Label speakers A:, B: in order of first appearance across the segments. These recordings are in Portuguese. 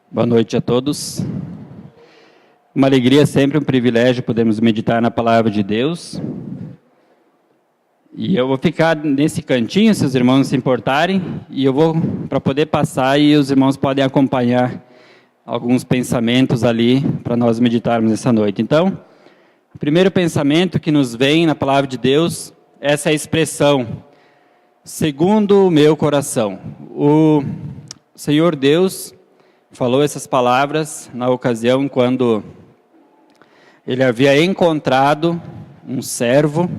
A: Boa noite a todos. Uma alegria, sempre um privilégio podermos meditar na Palavra de Deus. E eu vou ficar nesse cantinho, se os irmãos não se importarem, e eu vou, para poder passar, e os irmãos podem acompanhar alguns pensamentos ali, para nós meditarmos essa noite. Então, o primeiro pensamento que nos vem na Palavra de Deus, essa é a expressão, segundo o meu coração. O Senhor Deus falou essas palavras na ocasião quando ele havia encontrado um servo,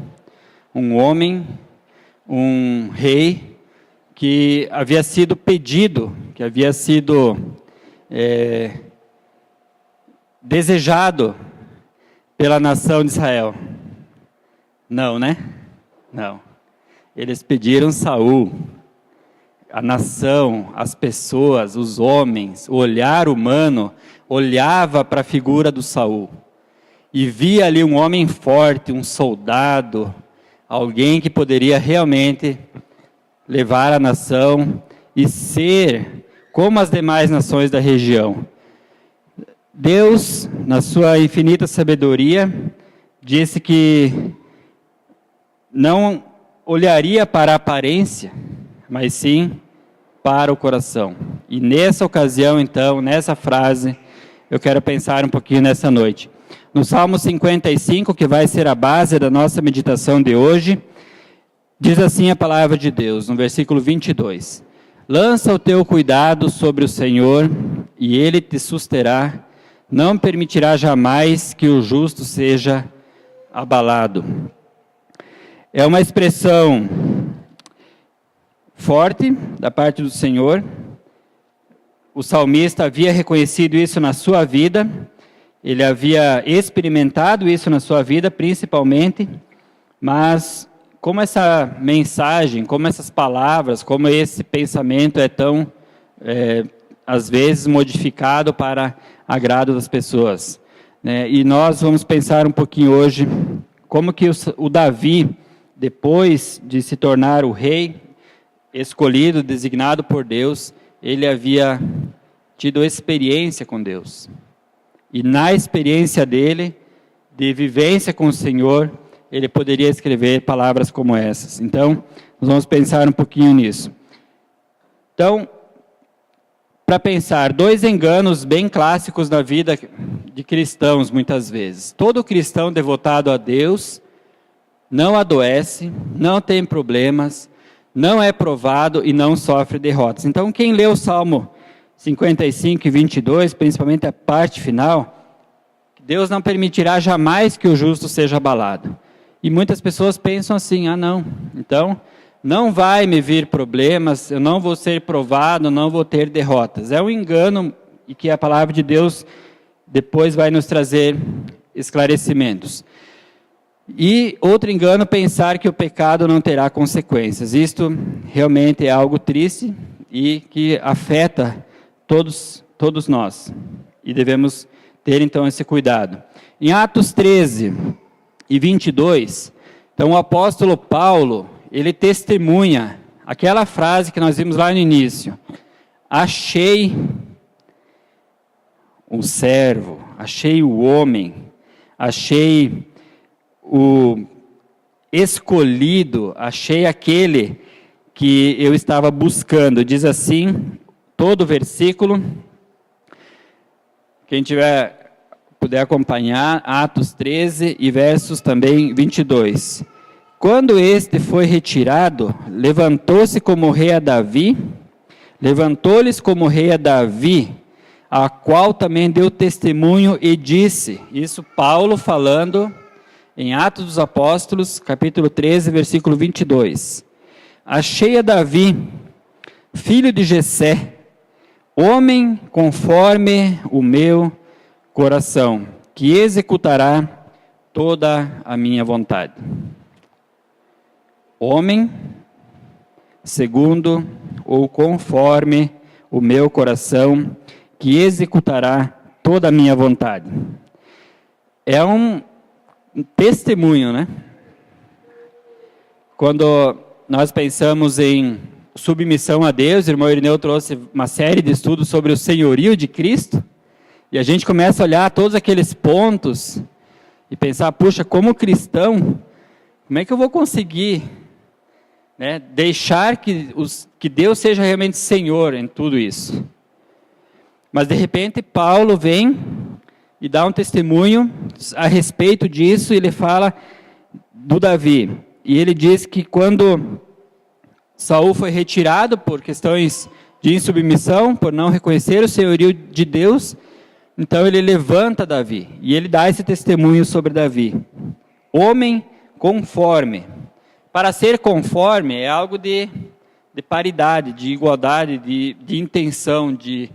A: um homem, um rei, que havia sido pedido, que havia sido desejado pela nação de Israel. Não, né? Não. Eles pediram Saul. A nação, as pessoas, os homens, o olhar humano, olhava para a figura do Saul. E via ali um homem forte, um soldado, alguém que poderia realmente levar a nação e ser como as demais nações da região. Deus, na sua infinita sabedoria, disse que não olharia para a aparência, mas sim para o coração. E nessa ocasião, então, nessa frase, eu quero pensar um pouquinho nessa noite. No Salmo 55, que vai ser a base da nossa meditação de hoje, diz assim a palavra de Deus, no versículo 22. Lança o teu cuidado sobre o Senhor, e Ele te susterá, não permitirá jamais que o justo seja abalado. É uma expressão forte da parte do Senhor. O salmista havia reconhecido isso na sua vida, ele havia experimentado isso na sua vida, principalmente, mas como essa mensagem, como essas palavras, como esse pensamento é tão, às vezes, modificado para agrado das pessoas, né? E nós vamos pensar um pouquinho hoje, como que o Davi, depois de se tornar o rei, escolhido, designado por Deus, ele havia tido experiência com Deus. E na experiência dele, de vivência com o Senhor, ele poderia escrever palavras como essas. Então, nós vamos pensar um pouquinho nisso. Então, para pensar, dois enganos bem clássicos na vida de cristãos, muitas vezes. Todo cristão devotado a Deus não adoece, não tem problemas, não é provado e não sofre derrotas. Então, quem lê o Salmo 55 e 22, principalmente a parte final, Deus não permitirá jamais que o justo seja abalado. E muitas pessoas pensam assim, não, então não vai me vir problemas, eu não vou ser provado, não vou ter derrotas. É um engano e que a palavra de Deus depois vai nos trazer esclarecimentos. E outro engano, pensar que o pecado não terá consequências. Isto realmente é algo triste e que afeta todos nós. E devemos ter então esse cuidado. Em Atos 13 e 22, então o apóstolo Paulo, ele testemunha aquela frase que nós vimos lá no início. Achei o servo, achei o homem, achei o escolhido, achei aquele que eu estava buscando. Diz assim, todo o versículo. Quem puder acompanhar, Atos 13 e versos também 22. Quando este foi retirado, levantou-se como rei a Davi, levantou-lhes como rei a Davi, a qual também deu testemunho e disse, isso Paulo falando em Atos dos Apóstolos, capítulo 13, versículo 22. Achei a Davi, filho de Jessé, homem conforme o meu coração, que executará toda a minha vontade. Homem, segundo ou conforme o meu coração, que executará toda a minha vontade. É um testemunho, né? Quando nós pensamos em submissão a Deus. O irmão Irineu trouxe uma série de estudos sobre o senhorio de Cristo, e a gente começa a olhar todos aqueles pontos e pensar, puxa, como cristão, como é que eu vou conseguir, né, deixar que Deus seja realmente Senhor em tudo isso? Mas de repente Paulo vem e dá um testemunho a respeito disso, e ele fala do Davi. E ele diz que quando Saul foi retirado por questões de insubmissão, por não reconhecer o senhorio de Deus, então ele levanta Davi, e ele dá esse testemunho sobre Davi. Homem conforme. Para ser conforme é algo de paridade, de igualdade, de intenção, de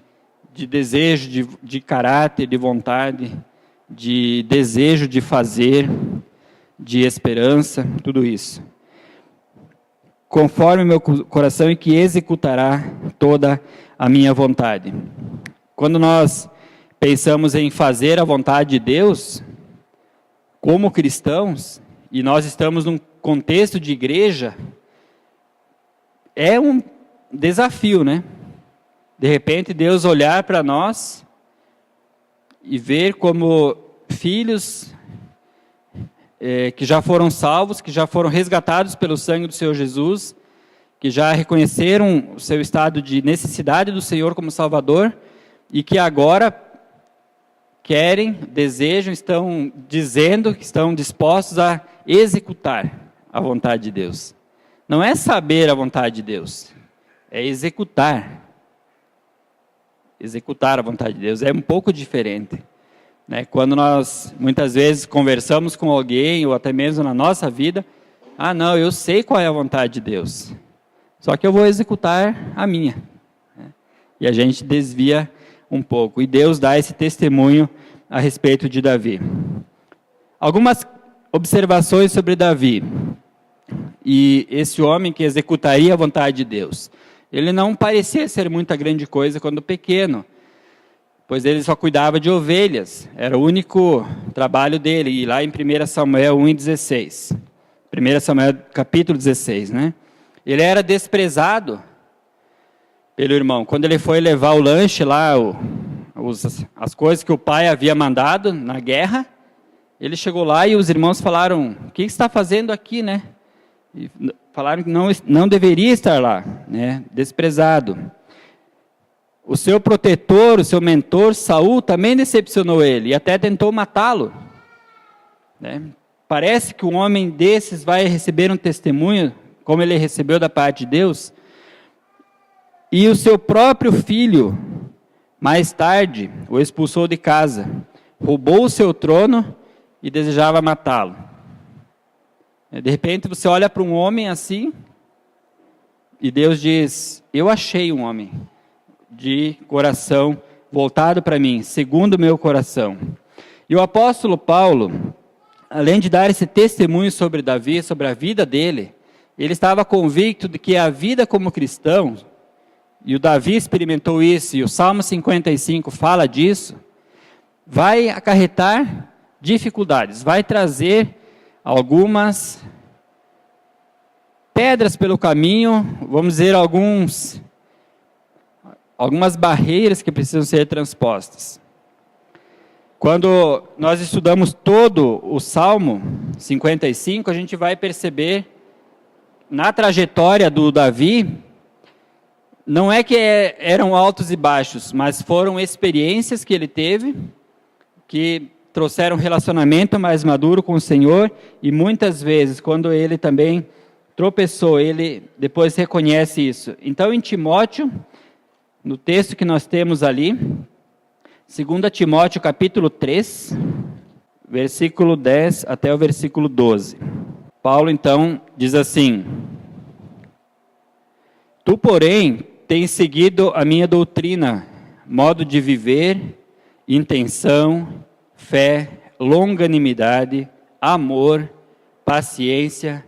A: desejo, de caráter, de vontade, de desejo de fazer, de esperança, tudo isso. Conforme meu coração, e que executará toda a minha vontade. Quando nós pensamos em fazer a vontade de Deus, como cristãos, e nós estamos num contexto de igreja, é um desafio, né? De repente, Deus olhar para nós e ver como filhos que já foram salvos, que já foram resgatados pelo sangue do Senhor Jesus, que já reconheceram o seu estado de necessidade do Senhor como Salvador, e que agora querem, desejam, estão dizendo que estão dispostos a executar a vontade de Deus. Não é saber a vontade de Deus, é executar. Executar a vontade de Deus é um pouco diferente, né? Quando nós muitas vezes conversamos com alguém, ou até mesmo na nossa vida, não, eu sei qual é a vontade de Deus, só que eu vou executar a minha, né? E a gente desvia um pouco, e Deus dá esse testemunho a respeito de Davi. Algumas observações sobre Davi, e esse homem que executaria a vontade de Deus. Ele não parecia ser muita grande coisa quando pequeno, pois ele só cuidava de ovelhas, era o único trabalho dele, e lá em 1 Samuel 1,16, 1 Samuel capítulo 16, né? Ele era desprezado pelo irmão. Quando ele foi levar o lanche lá, as coisas que o pai havia mandado na guerra, ele chegou lá e os irmãos falaram, o que está fazendo aqui, né? E falaram que não deveria estar lá, né? Desprezado. O seu protetor, o seu mentor, Saul, também decepcionou ele e até tentou matá-lo, né? Parece que um homem desses vai receber um testemunho, como ele recebeu da parte de Deus, e o seu próprio filho, mais tarde, o expulsou de casa, roubou o seu trono e desejava matá-lo. De repente você olha para um homem assim, e Deus diz, eu achei um homem de coração voltado para mim, segundo o meu coração. E o apóstolo Paulo, além de dar esse testemunho sobre Davi, sobre a vida dele, ele estava convicto de que a vida como cristão, e o Davi experimentou isso, e o Salmo 55 fala disso, vai acarretar dificuldades, vai trazer algumas pedras pelo caminho, vamos dizer, algumas barreiras que precisam ser transpostas. Quando nós estudamos todo o Salmo 55, a gente vai perceber, na trajetória do Davi, não é que eram altos e baixos, mas foram experiências que ele teve, que trouxeram um relacionamento mais maduro com o Senhor, e muitas vezes, quando ele também tropeçou, ele depois reconhece isso. Então, em Timóteo, no texto que nós temos ali, 2 Timóteo capítulo 3, versículo 10 até o versículo 12. Paulo, então, diz assim, tu, porém, tens seguido a minha doutrina, modo de viver, intenção, fé, longanimidade, amor, paciência,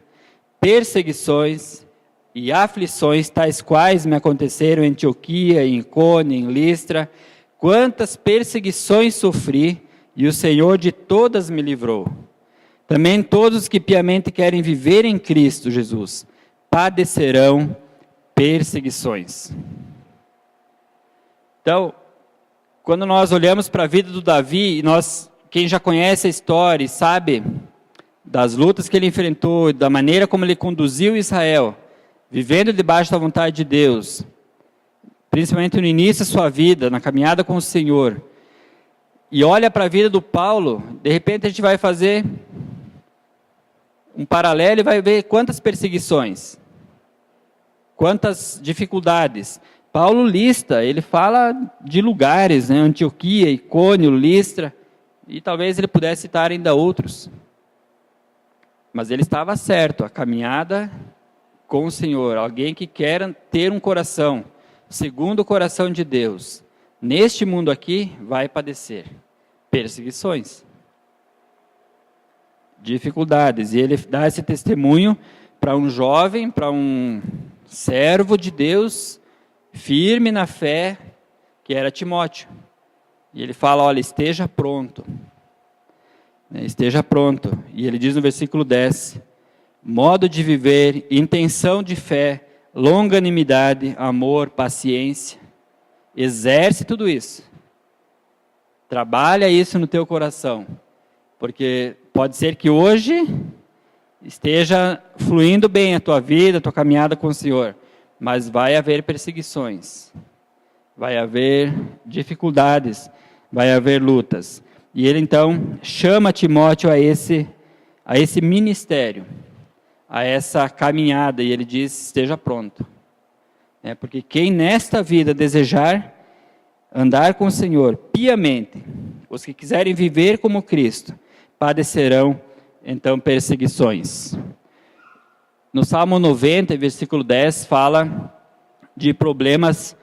A: perseguições e aflições, tais quais me aconteceram em Antioquia, em Icônio, em Listra, quantas perseguições sofri, e o Senhor de todas me livrou. Também todos os que piamente querem viver em Cristo Jesus, padecerão perseguições. Então, quando nós olhamos para a vida do Davi, quem já conhece a história e sabe das lutas que ele enfrentou, da maneira como ele conduziu Israel, vivendo debaixo da vontade de Deus, principalmente no início da sua vida, na caminhada com o Senhor, e olha para a vida do Paulo, de repente a gente vai fazer um paralelo e vai ver quantas perseguições, quantas dificuldades. Paulo lista, ele fala de lugares, né? Antioquia, Icônio, Listra, e talvez ele pudesse citar ainda outros. Mas ele estava certo, a caminhada com o Senhor, alguém que quer ter um coração segundo o coração de Deus, neste mundo aqui vai padecer perseguições, dificuldades, e ele dá esse testemunho para um jovem, para um servo de Deus, firme na fé, que era Timóteo. E ele fala, olha, esteja pronto. Esteja pronto. E ele diz no versículo 10, modo de viver, intenção de fé, longanimidade, amor, paciência. Exerce tudo isso. Trabalha isso no teu coração. Porque pode ser que hoje esteja fluindo bem a tua vida, a tua caminhada com o Senhor. Mas vai haver perseguições, vai haver dificuldades, vai haver lutas. E ele então chama Timóteo a esse ministério, a essa caminhada, e ele diz, esteja pronto. Porque quem nesta vida desejar andar com o Senhor piamente, os que quiserem viver como Cristo, padecerão então perseguições. No Salmo 90, versículo 10, fala de problemas,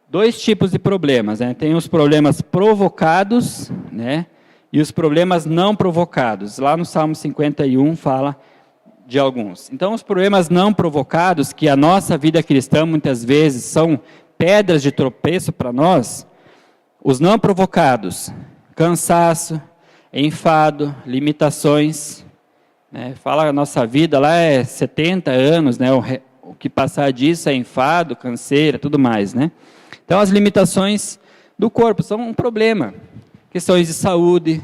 A: dois tipos de problemas, né? Tem os problemas provocados, né? E os problemas não provocados. Lá no Salmo 51 fala de alguns. Então, os problemas não provocados, que a nossa vida cristã muitas vezes são pedras de tropeço para nós, os não provocados, cansaço, enfado, limitações. Fala a nossa vida lá é 70 anos, né? O que passar disso é enfado, canseira, tudo mais, né? Então as limitações do corpo são um problema, questões de saúde,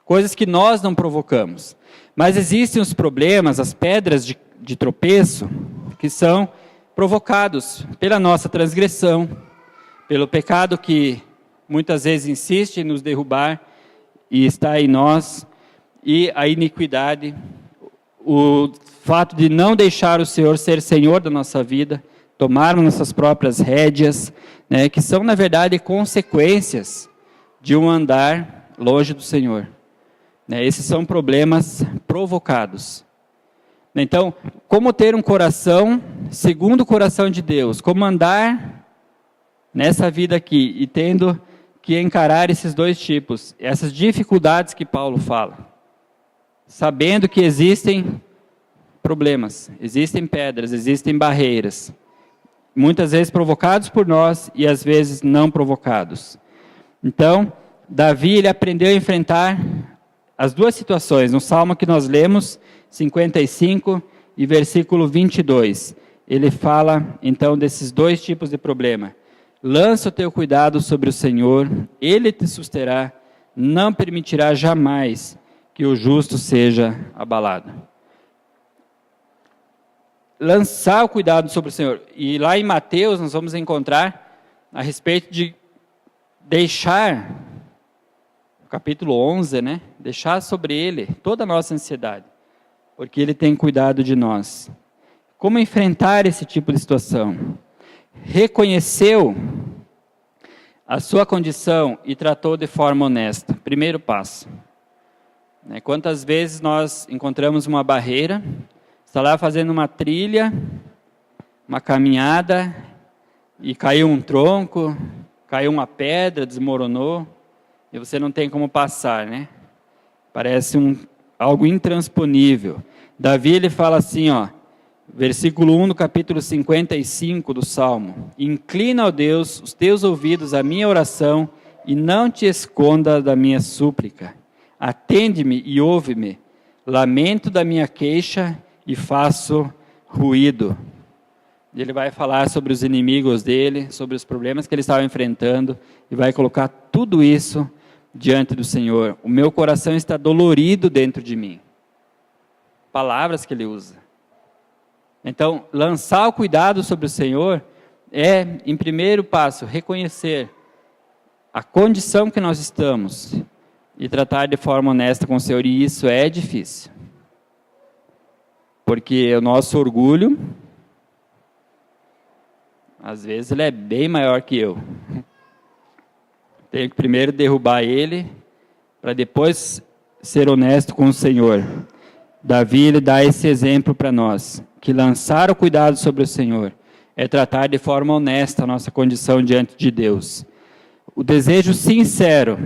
A: coisas que nós não provocamos. Mas existem os problemas, as pedras de tropeço, que são provocados pela nossa transgressão, pelo pecado que muitas vezes insiste em nos derrubar e está em nós, e a iniquidade, o fato de não deixar o Senhor ser Senhor da nossa vida, tomarmos nossas próprias rédeas, né, que são, na verdade, consequências de um andar longe do Senhor. Esses são problemas provocados. Então, como ter um coração segundo o coração de Deus? Como andar nessa vida aqui e tendo que encarar esses dois tipos, essas dificuldades que Paulo fala. Sabendo que existem problemas, existem pedras, existem barreiras, muitas vezes provocados por nós e às vezes não provocados. Então, Davi, ele aprendeu a enfrentar as duas situações, no Salmo que nós lemos, 55 e versículo 22. Ele fala, então, desses dois tipos de problema. Lança o teu cuidado sobre o Senhor, Ele te susterá, não permitirá jamais que o justo seja abalado. Lançar o cuidado sobre o Senhor. E lá em Mateus nós vamos encontrar a respeito de deixar, capítulo 11, né? Deixar sobre Ele toda a nossa ansiedade, porque Ele tem cuidado de nós. Como enfrentar esse tipo de situação? Reconheceu a sua condição e tratou de forma honesta. Primeiro passo. Quantas vezes nós encontramos uma barreira, está lá fazendo uma trilha, uma caminhada, e caiu um tronco, caiu uma pedra, desmoronou, e você não tem como passar, né? Parece algo intransponível. Davi, ele fala assim, versículo 1 do capítulo 55 do Salmo. Inclina, ó Deus, os teus ouvidos à minha oração, e não te esconda da minha súplica. Atende-me e ouve-me, lamento da minha queixa e faço ruído. Ele vai falar sobre os inimigos dele, sobre os problemas que ele estava enfrentando, e vai colocar tudo isso diante do Senhor. O meu coração está dolorido dentro de mim. Palavras que ele usa. Então, lançar o cuidado sobre o Senhor é, em primeiro passo, reconhecer a condição que nós estamos e tratar de forma honesta com o Senhor, e isso é difícil. Porque o nosso orgulho, às vezes, ele é bem maior que eu. Tenho que primeiro derrubar ele, para depois ser honesto com o Senhor. Davi, ele dá esse exemplo para nós, que lançar o cuidado sobre o Senhor é tratar de forma honesta a nossa condição diante de Deus. O desejo sincero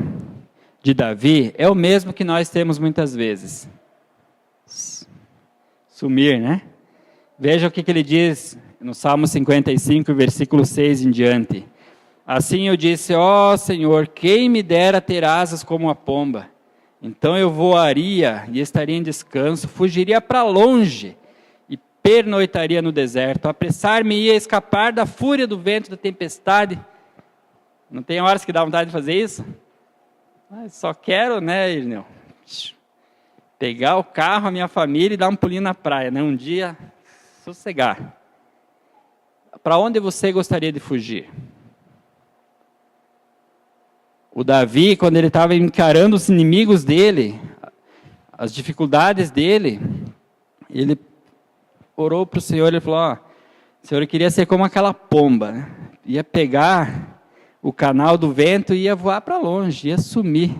A: de Davi é o mesmo que nós temos muitas vezes. Sumir, né? Veja o que ele diz no Salmo 55, versículo 6 em diante. Assim eu disse, ó Senhor, quem me dera ter asas como a pomba. Então eu voaria e estaria em descanso, fugiria para longe e pernoitaria no deserto. Apressar-me-ia a escapar da fúria do vento da tempestade. Não tem horas que dá vontade de fazer isso? Só quero, né, Irneu? Pegar o carro, a minha família e dar um pulinho na praia, né? Um dia, sossegar. Para onde você gostaria de fugir? O Davi, quando ele estava encarando os inimigos dele, as dificuldades dele, ele orou para o Senhor, ele falou, Senhor, eu queria ser como aquela pomba, né? Ia pegar o canal do vento e ia voar para longe, ia sumir.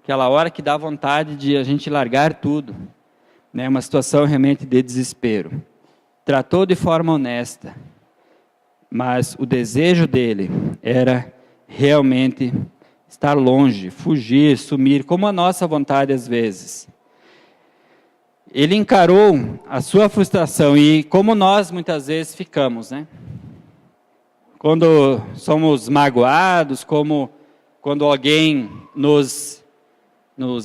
A: Aquela hora que dá vontade de a gente largar tudo, né? Uma situação realmente de desespero. Tratou de forma honesta, mas o desejo dele era realmente estar longe, fugir, sumir, como a nossa vontade às vezes. Ele encarou a sua frustração e como nós muitas vezes ficamos, né? Quando somos magoados, como quando alguém nos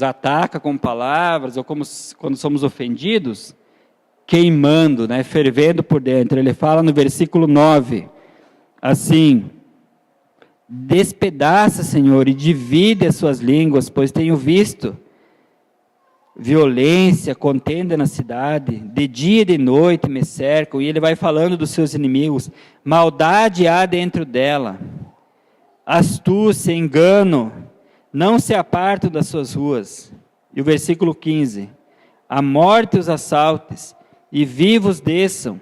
A: ataca com palavras, ou como quando somos ofendidos, queimando, né? Fervendo por dentro. Ele fala no versículo 9, assim, despedaça, Senhor, e divide as suas línguas, pois tenho visto violência, contenda na cidade, de dia e de noite me cercam, e ele vai falando dos seus inimigos, maldade há dentro dela, astúcia, engano, não se apartam das suas ruas. E o versículo 15, a morte os assaltes, e vivos desçam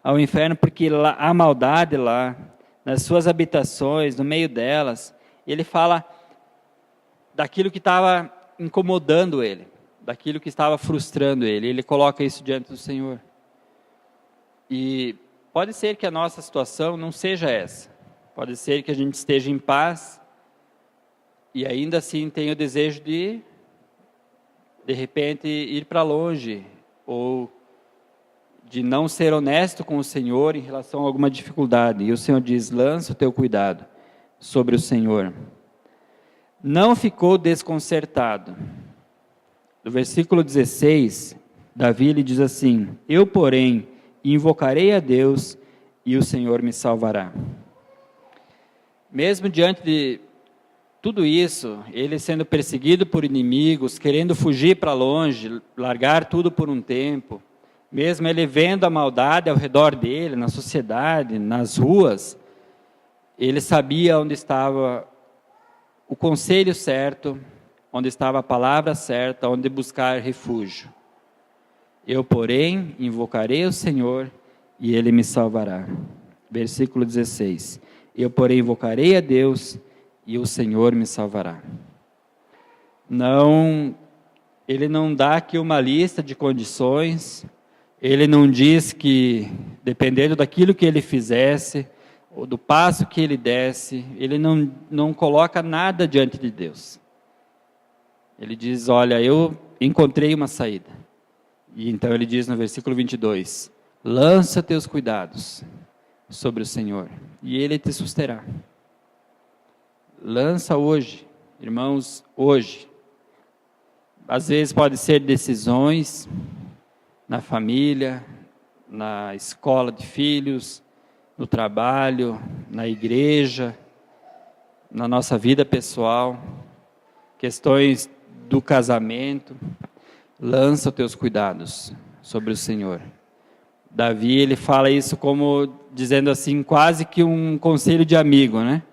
A: ao inferno, porque lá, há maldade lá, nas suas habitações, no meio delas. Ele fala daquilo que estava incomodando ele, daquilo que estava frustrando ele. Ele coloca isso diante do Senhor. E pode ser que a nossa situação não seja essa. Pode ser que a gente esteja em paz e ainda assim tenha o desejo de repente, ir para longe, ou de não ser honesto com o Senhor em relação a alguma dificuldade. E o Senhor diz, lança o teu cuidado sobre o Senhor. Não ficou desconcertado. No versículo 16, Davi lhe diz assim, eu, porém, invocarei a Deus e o Senhor me salvará. Mesmo diante de tudo isso, ele sendo perseguido por inimigos, querendo fugir para longe, largar tudo por um tempo, mesmo ele vendo a maldade ao redor dele, na sociedade, nas ruas, ele sabia onde estava o conselho certo, onde estava a palavra certa, onde buscar refúgio. Eu, porém, invocarei o Senhor e Ele me salvará. Versículo 16. Eu, porém, invocarei a Deus e o Senhor me salvará. Não, ele não dá aqui uma lista de condições, ele não diz que, dependendo daquilo que ele fizesse, ou do passo que ele desse, ele não coloca nada diante de Deus. Ele diz, olha, eu encontrei uma saída. E então ele diz no versículo 22, lança teus cuidados sobre o Senhor, e Ele te susterá. Lança hoje, irmãos, hoje. Às vezes pode ser decisões na família, na escola de filhos, no trabalho, na igreja, na nossa vida pessoal, questões do casamento. Lança os teus cuidados sobre o Senhor. Davi, ele fala isso como dizendo assim, quase que um conselho de amigo, né?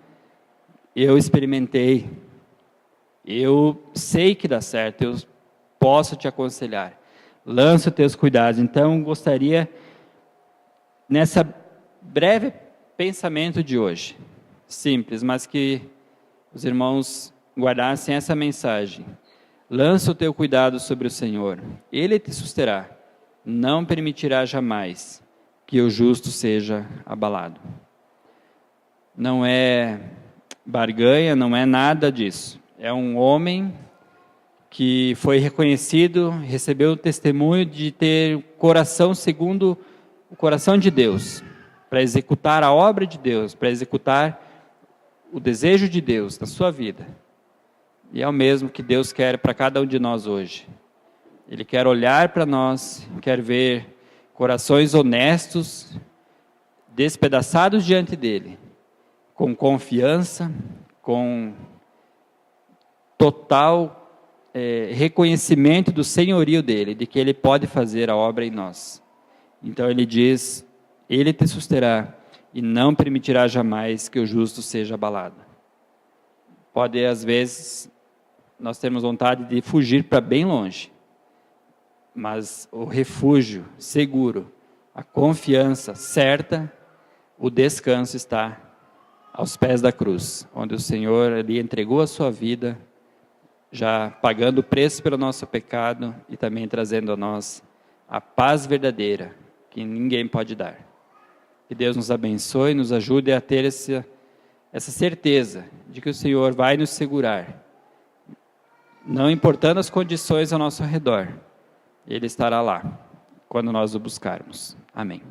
A: Eu experimentei, eu sei que dá certo, eu posso te aconselhar. Lança os teus cuidados. Então, gostaria, nessa breve pensamento de hoje, simples, mas que os irmãos guardassem essa mensagem. Lança o teu cuidado sobre o Senhor, Ele te susterá, não permitirá jamais que o justo seja abalado. Não é barganha, não é nada disso. É um homem que foi reconhecido, recebeu o testemunho de ter coração segundo o coração de Deus, para executar a obra de Deus, para executar o desejo de Deus na sua vida. E é o mesmo que Deus quer para cada um de nós hoje. Ele quer olhar para nós, quer ver corações honestos, despedaçados diante dEle, com confiança, com total reconhecimento do senhorio dEle, de que Ele pode fazer a obra em nós. Então Ele diz, Ele te susterá e não permitirá jamais que o justo seja abalado. Pode, às vezes, nós temos vontade de fugir para bem longe, mas o refúgio seguro, a confiança certa, o descanso está aos pés da cruz, onde o Senhor ali entregou a sua vida, já pagando o preço pelo nosso pecado e também trazendo a nós a paz verdadeira que ninguém pode dar. Que Deus nos abençoe e nos ajude a ter essa certeza de que o Senhor vai nos segurar, não importando as condições ao nosso redor, Ele estará lá, quando nós o buscarmos. Amém.